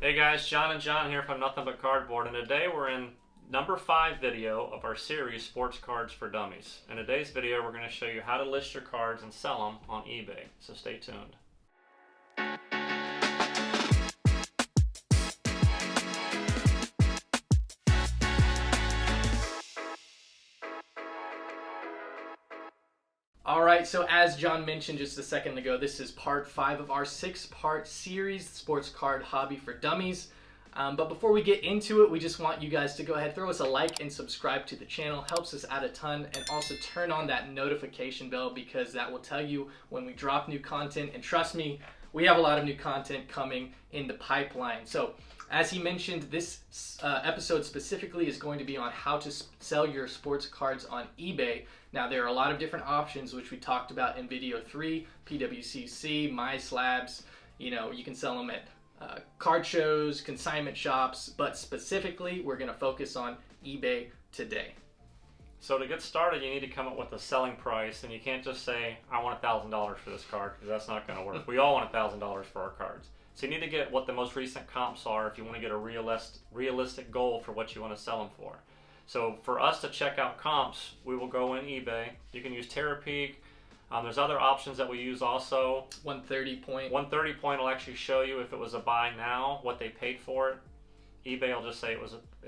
Hey guys, John and John here from Nothing But Cardboard, and today we're in number 5 video of our series, Sports Cards for Dummies. In today's video, we're going to show you how to list your cards and sell them on eBay, so stay tuned. Alright, so as John mentioned just a second ago, this is part 5 of our 6-part series, Sports Card Hobby for Dummies. But before we get into it, we just want you guys to go ahead, throw us a like and subscribe to the channel. Helps us out a ton, and also turn on that notification bell because that will tell you when we drop new content. And trust me, we have a lot of new content coming in the pipeline. So as he mentioned, this episode specifically is going to be on how to sell your sports cards on eBay. Now, there are a lot of different options, which we talked about in video 3, PWCC, My Slabs. You know, you can sell them at card shows, consignment shops, but specifically, we're going to focus on eBay today. So to get started, you need to come up with a selling price, and you can't just say, I want $1,000 for this card, because that's not going to work. We all want $1,000 for our cards. So you need to get what the most recent comps are if you want to get a realistic goal for what you want to sell them for. So for us to check out comps, we will go in eBay. You can use TerraPeak. There's other options that we use also. 130 point. 130 point will actually show you if it was a buy now, what they paid for it. eBay will just say it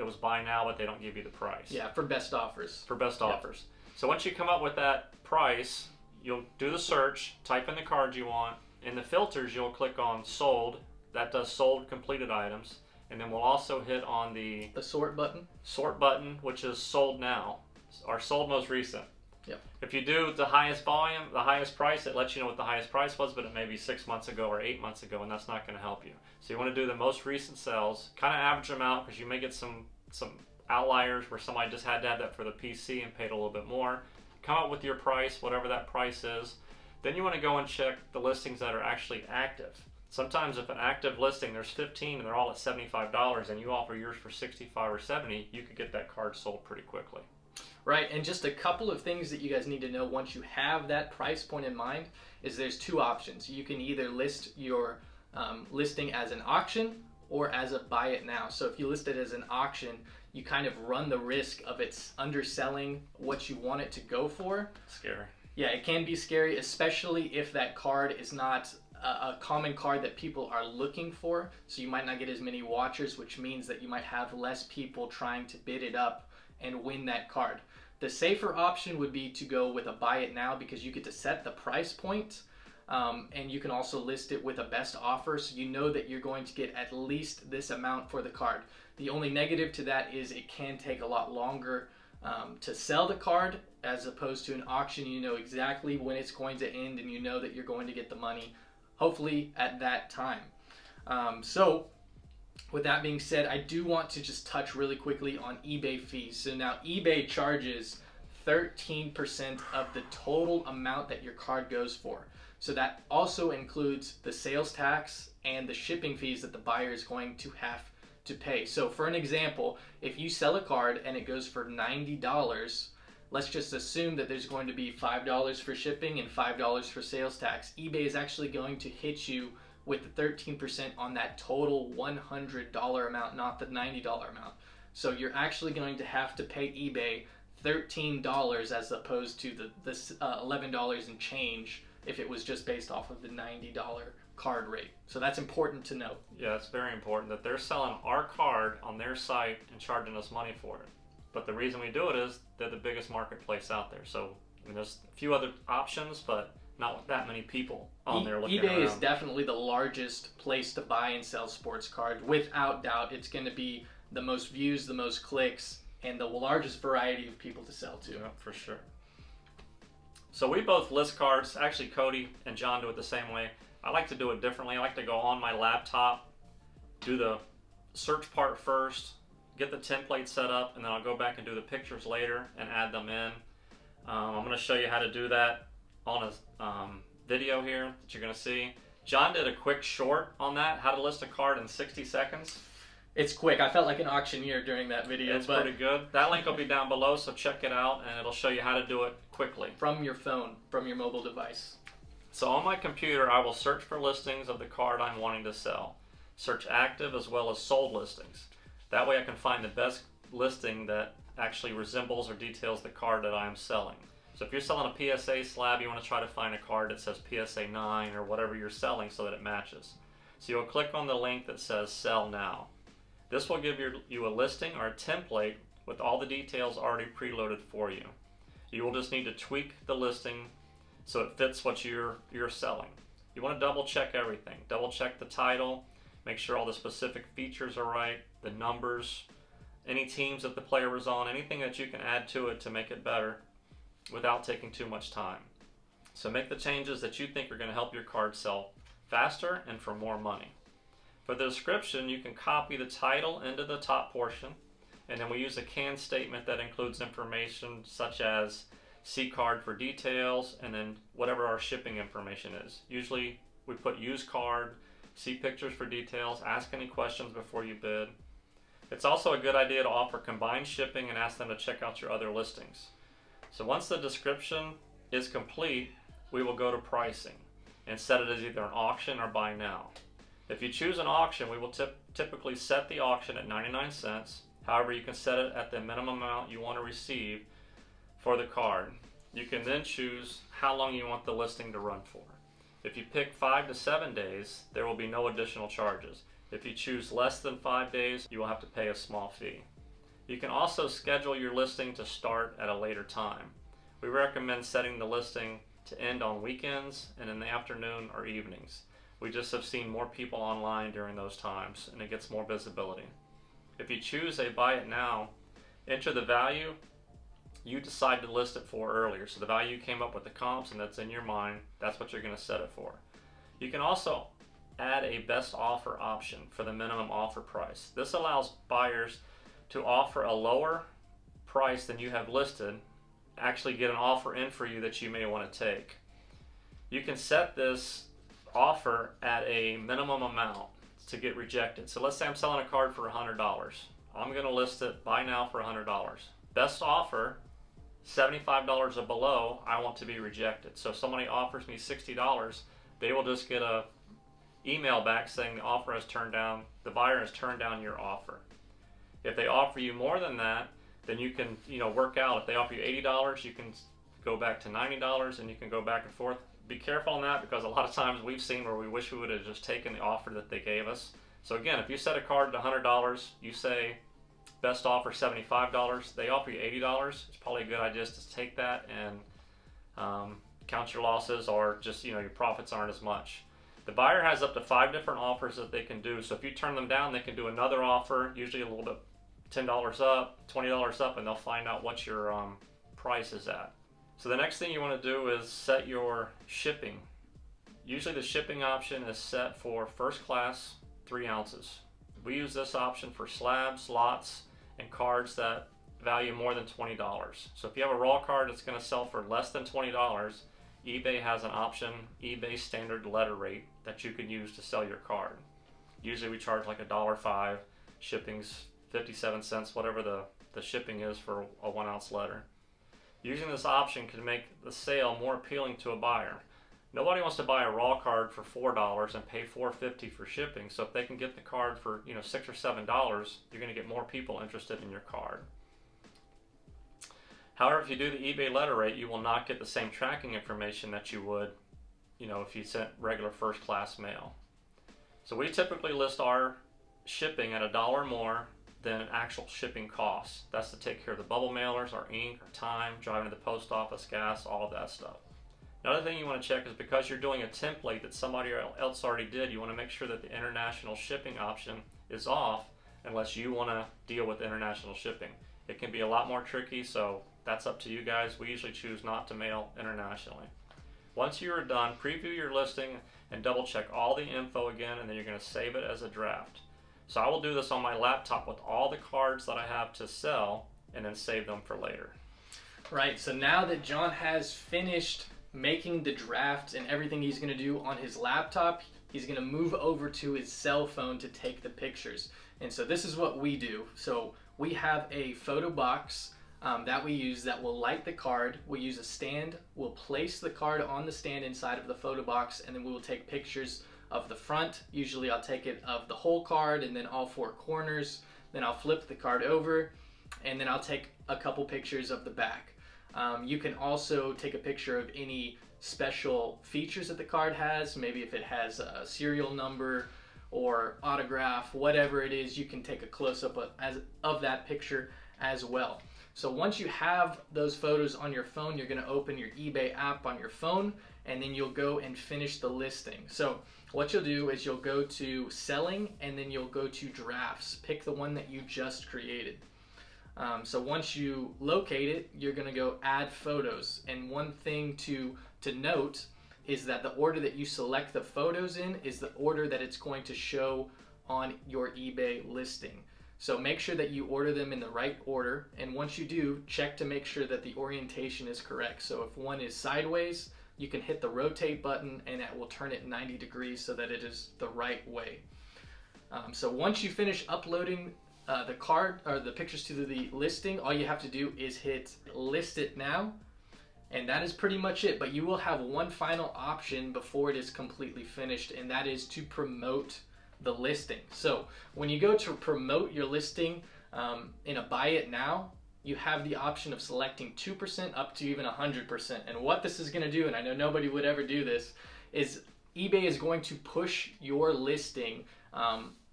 was buy now, but they don't give you the price. Yeah, for best offers. For best offers. So once you come up with that price, you'll do the search, type in the card you want. In the filters, you'll click on sold. That does sold completed items. And then we'll also hit on the sort button. Sort button, which is sold now, or sold most recent. Yep. If you do the highest volume, the highest price, it lets you know what the highest price was, but it may be 6 months ago or 8 months ago, and that's not going to help you. So you want to do the most recent sales, kind of average them out, because you may get some outliers where somebody just had to have that for the PC and paid a little bit more. Come up with your price, whatever that price is. Then you want to go and check the listings that are actually active. Sometimes if an active listing, there's 15 and they're all at $75 and you offer yours for 65 or 70, you could get that card sold pretty quickly. Right, and just a couple of things that you guys need to know once you have that price point in mind is there's two options. You can either list your listing as an auction or as a buy it now. So if you list it as an auction, you kind of run the risk of it's underselling what you want it to go for. Scary. Yeah, it can be scary, especially if that card is not a common card that people are looking for. So you might not get as many watchers, which means that you might have less people trying to bid it up and win that card. The safer option would be to go with a buy it now because you get to set the price point, and you can also list it with a best offer, so you know that you're going to get at least this amount for the card. The only negative to that is it can take a lot longer to sell the card, as opposed to an auction. You know exactly when it's going to end, and you know that you're going to get the money hopefully at that time. So with that being said, I do want to just touch really quickly on eBay fees. So now eBay charges 13% of the total amount that your card goes for. So that also includes the sales tax and the shipping fees that the buyer is going to have to pay. So for an example, if you sell a card and it goes for $90, let's just assume that there's going to be $5 for shipping and $5 for sales tax. eBay is actually going to hit you with the 13% on that total $100 amount, not the $90 amount. So you're actually going to have to pay eBay $13 as opposed to the $11 and change if it was just based off of the $90 card rate. So that's important to note. Yeah, it's very important that they're selling our card on their site and charging us money for it. But the reason we do it is they're the biggest marketplace out there. So I mean, there's a few other options, but not that many people on there looking eBay around. is definitely the largest place to buy and sell sports cards. Without doubt, it's going to be the most views, the most clicks, and the largest variety of people to sell to. Yeah, for sure. So we both list cards. Actually, Cody and John do it the same way. I like to do it differently. I like to go on my laptop, do the search part first, get the template set up, and then I'll go back and do the pictures later and add them in. I'm going to show you how to do that on a video here that you're going to see. John did a quick short on that, how to list a card in 60 seconds. It's quick. I felt like an auctioneer during that video. It's pretty good. That link will be down below, so check it out, and it'll show you how to do it quickly. From your phone, from your mobile device. So on my computer, I will search for listings of the card I'm wanting to sell. search active as well as sold listings. That way I can find the best listing that actually resembles or details the card that I am selling. So if you're selling a PSA slab, you want to try to find a card that says PSA 9 or whatever you're selling so that it matches. So you'll click on the link that says sell now. This will give you a listing or a template with all the details already preloaded for you. You will just need to tweak the listing so it fits what you're selling. You want to double check everything. Double check the title, make sure all the specific features are right, the numbers, any teams that the player was on, anything that you can add to it to make it better without taking too much time. So make the changes that you think are going to help your card sell faster and for more money. For the description, you can copy the title into the top portion, and then we use a can statement that includes information such as see card for details, and then whatever our shipping information is. Usually we put use card, see pictures for details, ask any questions before you bid. It's also a good idea to offer combined shipping and ask them to check out your other listings. So once the description is complete, we will go to pricing and set it as either an auction or buy now. If you choose an auction, we will typically set the auction at 99 cents. However, you can set it at the minimum amount you want to receive for the card. You can then choose how long you want the listing to run for. If you pick 5 to 7 days, there will be no additional charges. If you choose less than 5 days, you will have to pay a small fee. You can also schedule your listing to start at a later time. We recommend setting the listing to end on weekends and in the afternoon or evenings. We just have seen more people online during those times and it gets more visibility. If you choose a buy it now, enter the value you decide to list it for earlier. So the value you came up with the comps and that's in your mind, that's what you're going to set it for. You can also add a best offer option for the minimum offer price. This allows buyers to offer a lower price than you have listed, actually get an offer in for you that you may want to take. You can set this offer at a minimum amount to get rejected. So let's say I'm selling a card for $100. I'm going to list it buy now for $100. Best offer, $75 or below, I want to be rejected. So if somebody offers me $60, they will just get a email back saying the offer has turned down, the buyer has turned down your offer. If they offer you more than that, then you can work out. If they offer you $80, you can go back to $90 and you can go back and forth. Be careful on that because a lot of times we've seen where we wish we would have just taken the offer that they gave us. So again, if you set a card to $100, you say best offer $75, they offer you $80, it's probably a good idea just to take that and count your losses, or just your profits aren't as much. The buyer has up to 5 different offers that they can do. So if you turn them down, they can do another offer, usually a little bit $10 up, $20 up, and they'll find out what your price is at. So the next thing you want to do is set your shipping. Usually the shipping option is set for first class 3 ounces. We use this option for slabs, lots, and cards that value more than $20. So if you have a raw card that's going to sell for less than $20, eBay has an option, eBay standard letter rate, that you can use to sell your card. Usually we charge like $1.05, shipping's 57 cents, whatever the shipping is for a 1 ounce letter. Using this option can make the sale more appealing to a buyer. Nobody wants to buy a raw card for $4 and pay $4.50 for shipping. So if they can get the card for $6 or $7, you're going to get more people interested in your card. However, if you do the eBay letter rate, you will not get the same tracking information that you would, if you sent regular first class mail. So we typically list our shipping at $1 more than actual shipping costs. That's to take care of the bubble mailers, our ink, our time, driving to the post office, gas, all of that stuff. Another thing you want to check is because you're doing a template that somebody else already did, you want to make sure that the international shipping option is off unless you want to deal with international shipping. It can be a lot more tricky, so that's up to you guys. We usually choose not to mail internationally. Once you are done, preview your listing and double check all the info again, and then you're going to save it as a draft. So I will do this on my laptop with all the cards that I have to sell and then save them for later. Right, so now that John has finished making the draft and everything he's going to do on his laptop, he's going to move over to his cell phone to take the pictures. And so this is what we do. So we have a photo box that we use that will light the card. We'll use a stand. We'll place the card on the stand inside of the photo box, and then we will take pictures of the front. Usually I'll take it of the whole card and then all 4 corners. Then I'll flip the card over, and then I'll take a couple pictures of the back. You can also take a picture of any special features that the card has. Maybe if it has a serial number or autograph, whatever it is, you can take a close-up of that picture as well. So once you have those photos on your phone, you're going to open your eBay app on your phone, and then you'll go and finish the listing. So what you'll do is you'll go to selling, and then you'll go to drafts. Pick the one that you just created. So once you locate it, you're going to go add photos. And one thing to note is that the order that you select the photos in is the order that it's going to show on your eBay listing. So make sure that you order them in the right order, and once you do, check to make sure that the orientation is correct. So if one is sideways, you can hit the rotate button and that will turn it 90 degrees so that it is the right way. So once you finish uploading the card or the pictures to the listing, all you have to do is hit list it now, and that is pretty much it. But you will have one final option before it is completely finished, and that is to promote the listing. So when you go to promote your listing in a buy it now, you have the option of selecting 2% up to even 100%. And what this is going to do, and I know nobody would ever do this, is eBay is going to push your listing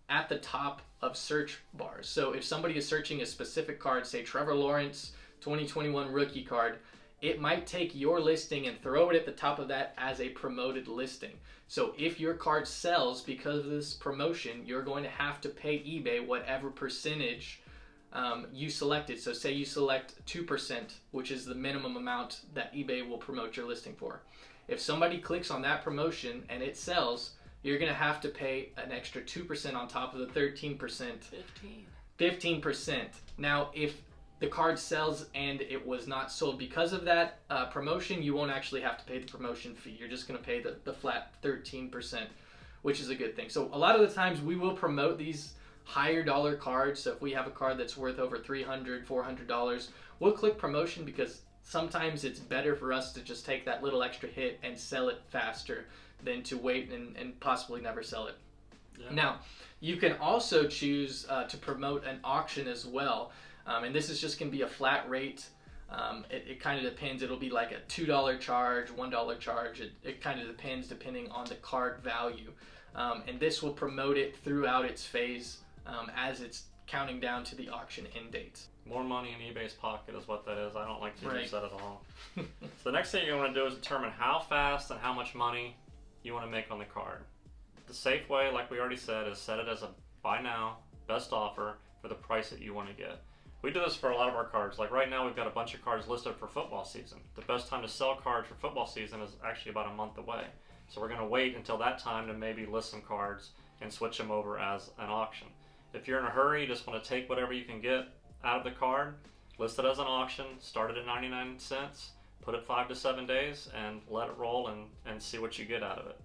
at the top of search bars. So if somebody is searching a specific card, say Trevor Lawrence 2021 rookie card, it might take your listing and throw it at the top of that as a promoted listing. So if your card sells because of this promotion, you're going to have to pay eBay whatever percentage you selected. So say you select 2%, which is the minimum amount that eBay will promote your listing for. If somebody clicks on that promotion and it sells, you're going to have to pay an extra 2% on top of the 13%. 15%. Now, if the card sells and it was not sold because of that promotion, you won't actually have to pay the promotion fee. You're just going to pay the flat 13%, which is a good thing. So a lot of the times we will promote these higher dollar cards. So if we have a card that's worth over $300, $400, we'll click promotion because sometimes it's better for us to just take that little extra hit and sell it faster than to wait and possibly never sell it. Yeah. Now, you can also choose to promote an auction as well. And this is just going to be a flat rate. It kind of depends. It'll be like a $2 charge, $1 charge. It kind of depends depending on the card value. And this will promote it throughout its phase as it's counting down to the auction end date. More money in eBay's pocket is what that is. I don't like to use that at all. So the next thing you're going to do is determine how fast and how much money you want to make on the card. The safe way, like we already said, is set it as a buy now, best offer for the price that you want to get. We do this for a lot of our cards. Like right now we've got a bunch of cards listed for football season. The best time to sell cards for football season is actually about a month away. So we're going to wait until that time to maybe list some cards and switch them over as an auction. If you're in a hurry, you just want to take whatever you can get out of the card, list it as an auction, start it at 99 cents, put it 5 to 7 days, and let it roll and see what you get out of it.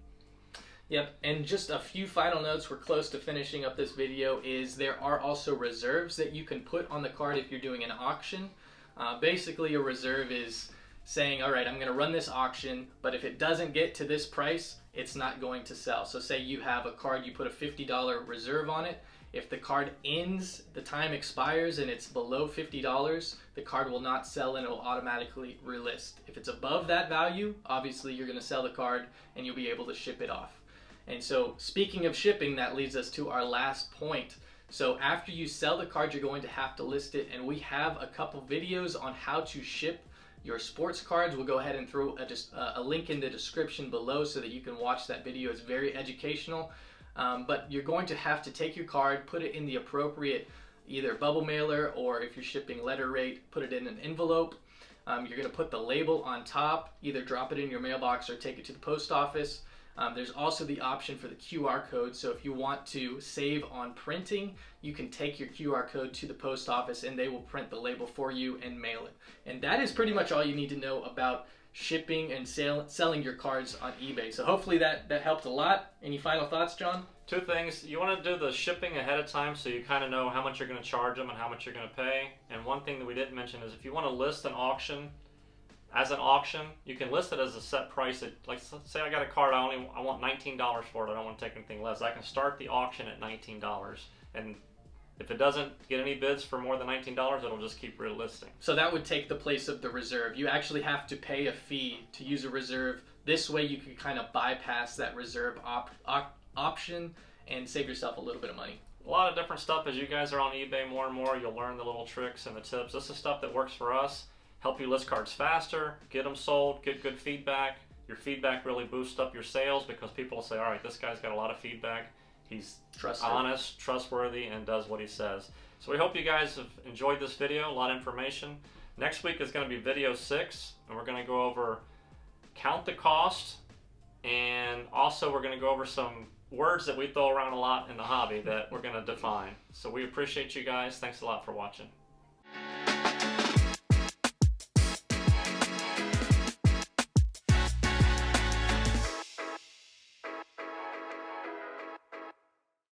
Yep, and just a few final notes, we're close to finishing up this video, is there are also reserves that you can put on the card if you're doing an auction. Basically a reserve is saying, all right, I'm going to run this auction, but if it doesn't get to this price, it's not going to sell. So say you have a card, you put a $50 reserve on it. If the card ends, the time expires, and it's below $50, the card will not sell and it will automatically relist. If it's above that value, obviously you're going to sell the card and you'll be able to ship it off. And so speaking of shipping, that leads us to our last point. So after you sell the card, you're going to have to list it, and we have a couple videos on how to ship your sports cards. We'll go ahead and throw a link in the description below so that you can watch that video. It's very educational. But you're going to have to take your card, put it in the appropriate either bubble mailer, or if you're shipping letter rate, put it in an envelope. You're going to put the label on top, either drop it in your mailbox or take it to the post office. There's also the option for the QR code. So if you want to save on printing, you can take your QR code to the post office and they will print the label for you and mail it. And that is pretty much all you need to know about shipping and selling your cards on eBay. So hopefully that helped a lot. Any final thoughts, John? 2 things. You want to do the shipping ahead of time so you kind of know how much you're going to charge them and how much you're going to pay. And one thing that we didn't mention is if you want to list an auction, As an auction, you can list it as a set price. Like, say I got a card, I want $19 for it. I don't want to take anything less. I can start the auction at $19, and if it doesn't get any bids for more than $19, it'll just keep relisting. So that would take the place of the reserve. You actually have to pay a fee to use a reserve. This way you can kind of bypass that reserve option and save yourself a little bit of money. A lot of different stuff. As you guys are on eBay more and more, you'll learn the little tricks and the tips. This is stuff that works for us. Help you list cards faster, get them sold, get good feedback. Your feedback really boosts up your sales because people will say, all right, this guy's got a lot of feedback. He's honest, trustworthy, and does what he says. So we hope you guys have enjoyed this video, a lot of information. Next week is going to be video 6, and we're going to go over count the cost, and also we're going to go over some words that we throw around a lot in the hobby that we're going to define. So we appreciate you guys. Thanks a lot for watching.